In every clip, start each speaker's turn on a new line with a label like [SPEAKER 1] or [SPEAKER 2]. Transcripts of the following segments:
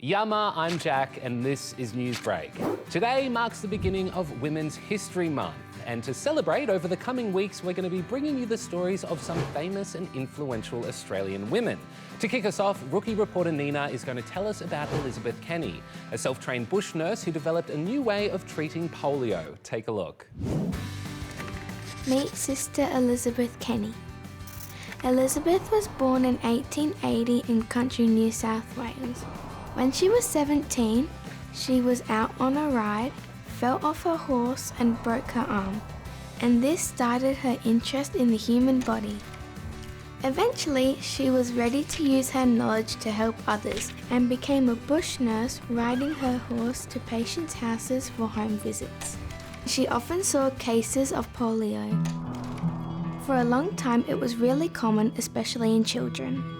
[SPEAKER 1] Yama, I'm Jack, and this is Newsbreak. Today marks the beginning of Women's History Month, and to celebrate, over the coming weeks, we're going to be bringing you the stories of some famous and influential Australian women. To kick us off, rookie reporter Nina is going to tell us about Elizabeth Kenny, a self-trained bush nurse who developed a new way of treating polio. Take a look.
[SPEAKER 2] Meet Sister Elizabeth Kenny. Elizabeth was born in 1880 in country New South Wales. When she was 17, she was out on a ride, fell off her horse and broke her arm, and this started her interest in the human body. Eventually, she was ready to use her knowledge to help others and became a bush nurse, riding her horse to patients' houses for home visits. She often saw cases of polio. For a long time, it was really common, especially in children.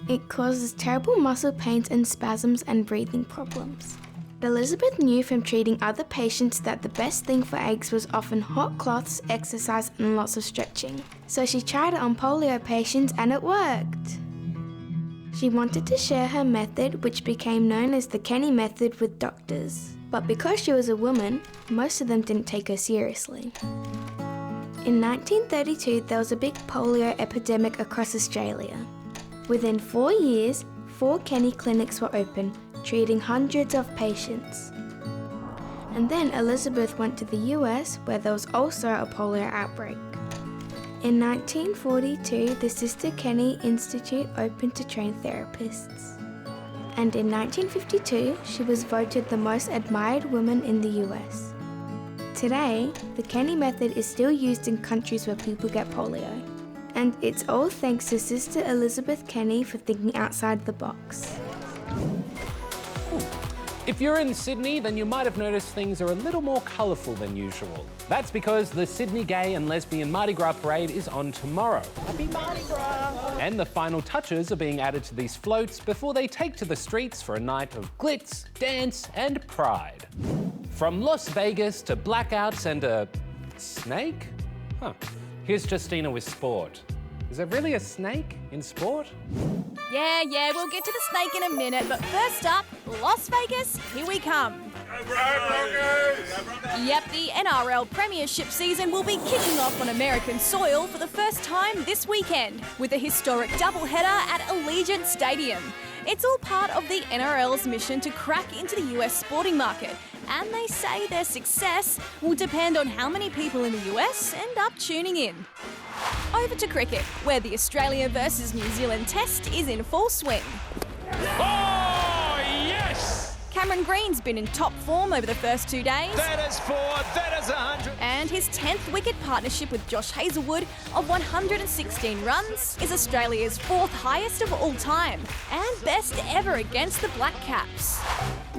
[SPEAKER 2] It causes terrible muscle pains and spasms and breathing problems. Elizabeth knew from treating other patients that the best thing for aches was often hot cloths, exercise and lots of stretching. So she tried it on polio patients and it worked. She wanted to share her method, which became known as the Kenny method, with doctors. But because she was a woman, most of them didn't take her seriously. In 1932, there was a big polio epidemic across Australia. Within 4 years, 4 Kenny clinics were open, treating hundreds of patients. And then Elizabeth went to the US, where there was also a polio outbreak. In 1942, the Sister Kenny Institute opened to train therapists. And in 1952, she was voted the most admired woman in the US. Today, the Kenny method is still used in countries where people get polio. And it's all thanks to Sister Elizabeth Kenny for thinking outside the box.
[SPEAKER 1] If you're in Sydney, then you might have noticed things are a little more colourful than usual. That's because the Sydney Gay and Lesbian Mardi Gras parade is on tomorrow. Happy Mardi Gras! And the final touches are being added to these floats before they take to the streets for a night of glitz, dance and pride. From Las Vegas to blackouts and a snake? Huh. Here's Justina with sport. Is there really a snake in sport?
[SPEAKER 3] Yeah, we'll get to the snake in a minute, but first up, Las Vegas, here we come. Yep, the NRL Premiership season will be kicking off on American soil for the first time this weekend with a historic doubleheader at Allegiant Stadium. It's all part of the NRL's mission to crack into the US sporting market, and they say their success will depend on how many people in the US end up tuning in. Over to cricket, where the Australia versus New Zealand test is in full swing.
[SPEAKER 4] Oh, yes!
[SPEAKER 3] Cameron Green's been in top form over the first 2 days.
[SPEAKER 4] That is 4, that is 100.
[SPEAKER 3] And his 10th wicket partnership with Josh Hazlewood of 116 runs is Australia's 4th highest of all time and best ever against the Black Caps.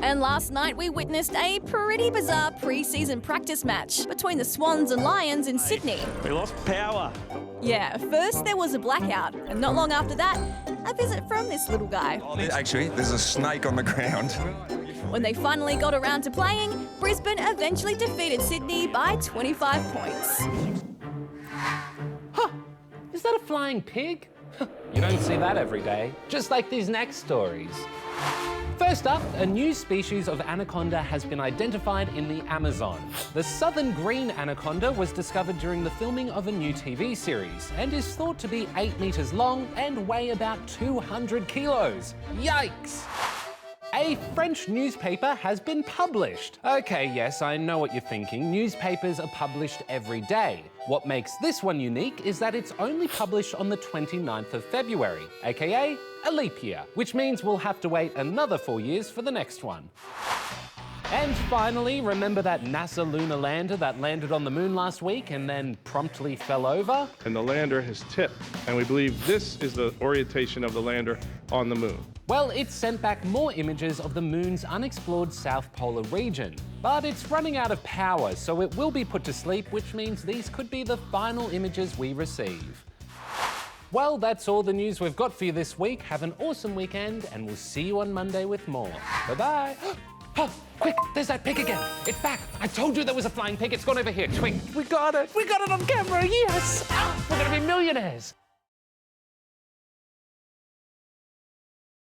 [SPEAKER 3] And last night we witnessed a pretty bizarre pre-season practice match between the Swans and Lions in Sydney.
[SPEAKER 4] We lost power.
[SPEAKER 3] Yeah, first there was a blackout, and not long after that, a visit from this little guy.
[SPEAKER 5] Actually, there's a snake on the ground.
[SPEAKER 3] When they finally got around to playing, Brisbane eventually defeated Sydney by 25 points.
[SPEAKER 1] Huh, is that a flying pig? You don't see that every day, just like these next stories. First up, a new species of anaconda has been identified in the Amazon. The southern green anaconda was discovered during the filming of a new TV series and is thought to be 8 meters long and weigh about 200 kilos. Yikes! A French newspaper has been published. Okay, yes, I know what you're thinking. Newspapers are published every day. What makes this one unique is that it's only published on the 29th of February, aka a leap year, which means we'll have to wait another 4 years for the next one. And finally, remember that NASA lunar lander that landed on the moon last week and then promptly fell over?
[SPEAKER 6] And the lander has tipped, and we believe this is the orientation of the lander on the moon.
[SPEAKER 1] Well, it sent back more images of the moon's unexplored south polar region. But it's running out of power, so it will be put to sleep, which means these could be the final images we receive. Well, that's all the news we've got for you this week. Have an awesome weekend, and we'll see you on Monday with more. Bye-bye. Oh, quick, there's that pig again. It's back. I told you there was a flying pig. It's gone over here. Quick, we got it. We got it on camera, yes. We're gonna be millionaires.